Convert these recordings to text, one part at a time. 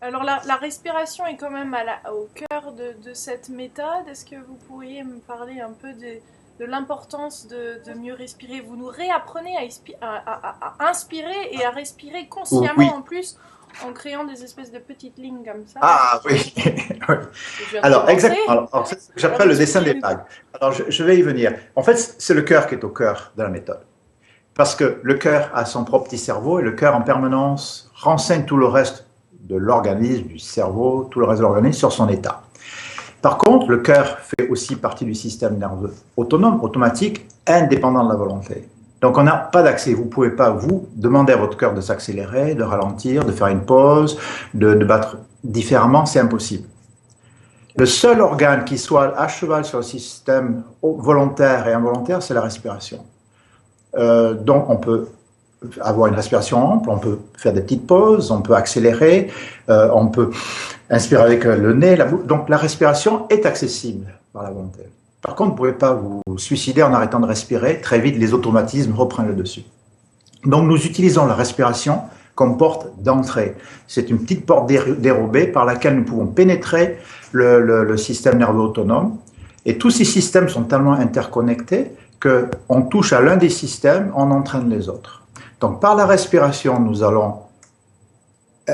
Alors la respiration est quand même au cœur de cette méthode. Est-ce que vous pourriez me parler un peu de l'importance de mieux respirer? Vous nous réapprenez à inspirer et à respirer consciemment Oui. en plus, en créant des espèces de petites lignes comme ça. Ah oui. Oui. Je viens de Alors, commencer. exactement. Alors, c'est ce que Alors j'appelle le dessin des expliquez-nous. vagues. Alors, je vais y venir. En fait, c'est le cœur qui est au cœur de la méthode. Parce que le cœur a son propre petit cerveau et le cœur en permanence renseigne tout le reste de l'organisme, du cerveau, tout le reste de l'organisme sur son état. Par contre, le cœur fait aussi partie du système nerveux autonome, automatique, indépendant de la volonté. Donc on n'a pas d'accès. Vous ne pouvez pas, vous, demander à votre cœur de s'accélérer, de ralentir, de faire une pause, de battre différemment, c'est impossible. Le seul organe qui soit à cheval sur le système volontaire et involontaire, c'est la respiration. Donc on peut avoir une respiration ample, on peut faire des petites pauses, on peut accélérer, on peut inspirer avec le nez, la bouche. Donc la respiration est accessible par la volonté. Par contre, vous ne pouvez pas vous suicider en arrêtant de respirer. Très vite, les automatismes reprennent le dessus. Donc nous utilisons la respiration comme porte d'entrée. C'est une petite porte dérobée par laquelle nous pouvons pénétrer le système nerveux autonome. Et tous ces systèmes sont tellement interconnectés qu'on touche à l'un des systèmes, on entraîne les autres. Donc par la respiration, nous allons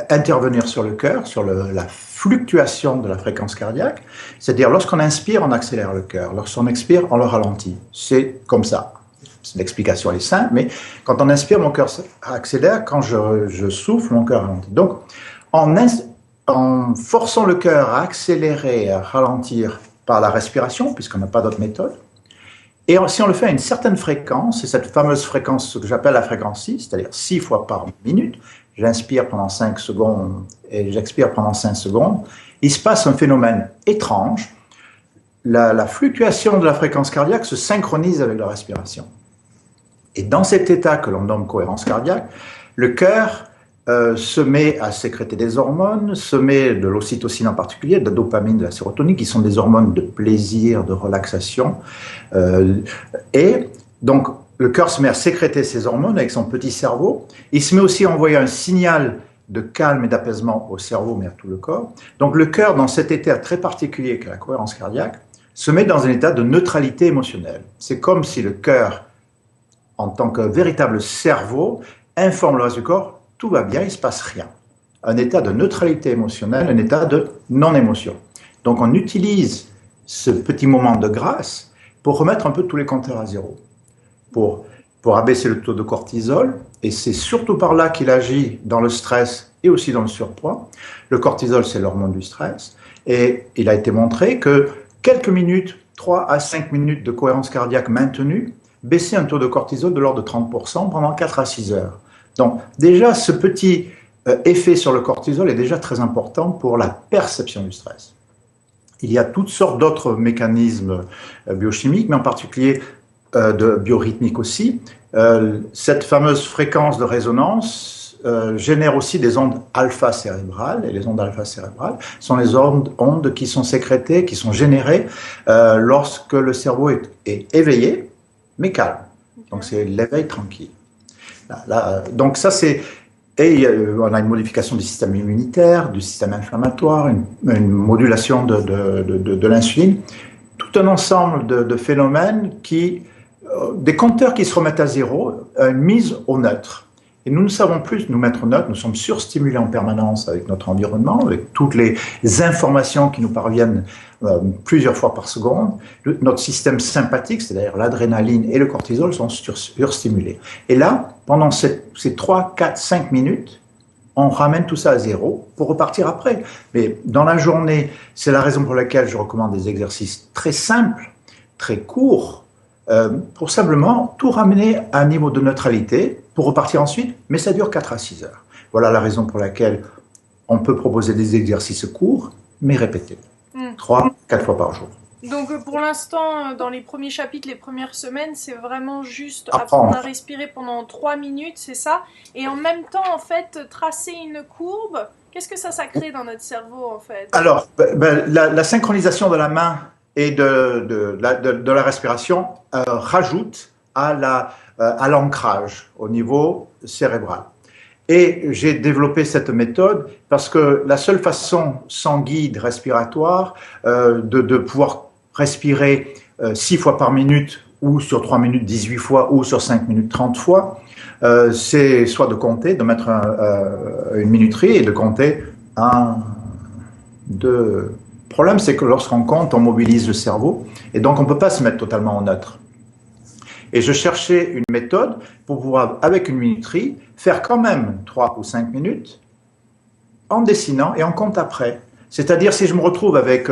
intervenir sur le cœur, sur la fluctuation de la fréquence cardiaque. C'est-à-dire, lorsqu'on inspire, on accélère le cœur. Lorsqu'on expire, on le ralentit. C'est comme ça. L'explication est simple, mais quand on inspire, mon cœur accélère. Quand je souffle, mon cœur ralentit. Donc, en forçant le cœur à accélérer, à ralentir par la respiration, puisqu'on n'a pas d'autre méthode, et si on le fait à une certaine fréquence, c'est cette fameuse fréquence, ce que j'appelle la fréquence 6, c'est-à-dire 6 fois par minute, j'inspire pendant 5 secondes et j'expire pendant 5 secondes, il se passe un phénomène étrange. La fluctuation de la fréquence cardiaque se synchronise avec la respiration. Et dans cet état que l'on nomme cohérence cardiaque, le cœur se met à sécréter des hormones, se met de l'ocytocine en particulier, de la dopamine, de la sérotonine, qui sont des hormones de plaisir, de relaxation. Et donc, le cœur se met à sécréter ces hormones avec son petit cerveau. Il se met aussi à envoyer un signal de calme et d'apaisement au cerveau, mais à tout le corps. Donc, le cœur, dans cet état très particulier qu'est la cohérence cardiaque, se met dans un état de neutralité émotionnelle. C'est comme si le cœur, en tant que véritable cerveau, informe le reste du corps, tout va bien, il ne se passe rien. Un état de neutralité émotionnelle, un état de non-émotion. Donc on utilise ce petit moment de grâce pour remettre un peu tous les compteurs à zéro, pour abaisser le taux de cortisol, et c'est surtout par là qu'il agit dans le stress et aussi dans le surpoids. Le cortisol, c'est l'hormone du stress, et il a été montré que quelques minutes, 3 à 5 minutes de cohérence cardiaque maintenue, baisser un taux de cortisol de l'ordre de 30% pendant 4 à 6 heures. Donc déjà, ce petit effet sur le cortisol est déjà très important pour la perception du stress. Il y a toutes sortes d'autres mécanismes biochimiques, mais en particulier de biorhythmiques aussi. Cette fameuse fréquence de résonance génère aussi des ondes alpha cérébrales, et les ondes alpha cérébrales sont les ondes qui sont sécrétées, qui sont générées lorsque le cerveau est éveillé, mais calme. Donc c'est l'éveil tranquille. Donc ça c'est... Et on a une modification du système immunitaire, du système inflammatoire, une modulation de l'insuline, tout un ensemble de phénomènes des compteurs qui se remettent à zéro, une mise au neutre. Et nous ne savons plus nous mettre au neutre, nous sommes surstimulés en permanence avec notre environnement, avec toutes les informations qui nous parviennent plusieurs fois par seconde. Notre système sympathique, c'est-à-dire l'adrénaline et le cortisol, sont surstimulés. Et là, pendant ces 3, 4, 5 minutes, on ramène tout ça à zéro pour repartir après. Mais dans la journée, c'est la raison pour laquelle je recommande des exercices très simples, très courts, pour simplement tout ramener à un niveau de neutralité, pour repartir ensuite, mais ça dure 4 à 6 heures. Voilà la raison pour laquelle on peut proposer des exercices courts, mais répétés. 3, 4 fois par jour. Donc pour l'instant, dans les premiers chapitres, les premières semaines, c'est vraiment juste apprendre à respirer pendant 3 minutes, c'est ça? Et en même temps, en fait, tracer une courbe, qu'est-ce que ça crée dans notre cerveau, en fait? Alors, la synchronisation de la main et de la respiration rajoute à l'ancrage au niveau cérébral. Et j'ai développé cette méthode parce que la seule façon, sans guide respiratoire, de pouvoir respirer 6 fois par minute, ou sur 3 minutes 18 fois, ou sur 5 minutes 30 fois, c'est soit de compter, de mettre une minuterie et de compter 1, 2. Le problème, c'est que lorsqu'on compte, on mobilise le cerveau, et donc on ne peut pas se mettre totalement en neutre. Et je cherchais une méthode pour pouvoir, avec une minuterie, faire quand même 3 ou 5 minutes en dessinant et on compte après. C'est-à-dire, si je me retrouve avec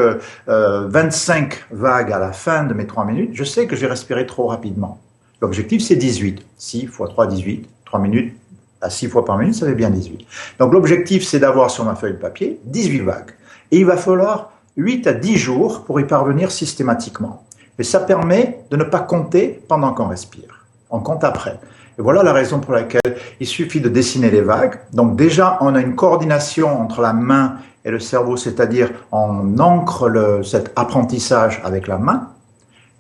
25 vagues à la fin de mes 3 minutes, je sais que j'ai respiré trop rapidement. L'objectif, c'est 18. 6 fois 3, 18. 3 minutes à 6 fois par minute, ça fait bien 18. Donc l'objectif, c'est d'avoir sur ma feuille de papier 18 vagues. Et il va falloir 8 à 10 jours pour y parvenir systématiquement. Mais ça permet de ne pas compter pendant qu'on respire. On compte après. Et voilà la raison pour laquelle il suffit de dessiner les vagues. Donc déjà, on a une coordination entre la main et le cerveau, c'est-à-dire on ancre cet apprentissage avec la main.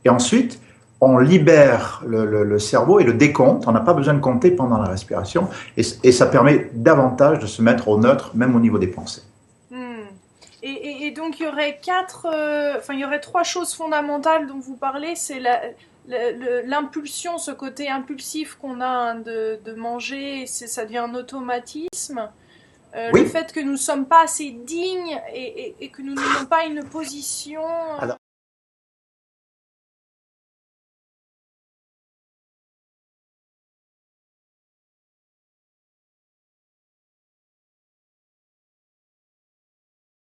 Et ensuite, on libère le cerveau et le décompte. On n'a pas besoin de compter pendant la respiration. Et ça permet davantage de se mettre au neutre, même au niveau des pensées. Et donc il y aurait il y aurait 3 choses fondamentales dont vous parlez, c'est l'impulsion, ce côté impulsif qu'on a de manger, ça devient un automatisme. Oui. Le fait que nous ne sommes pas assez dignes et que nous n'ayons pas une position. Alors,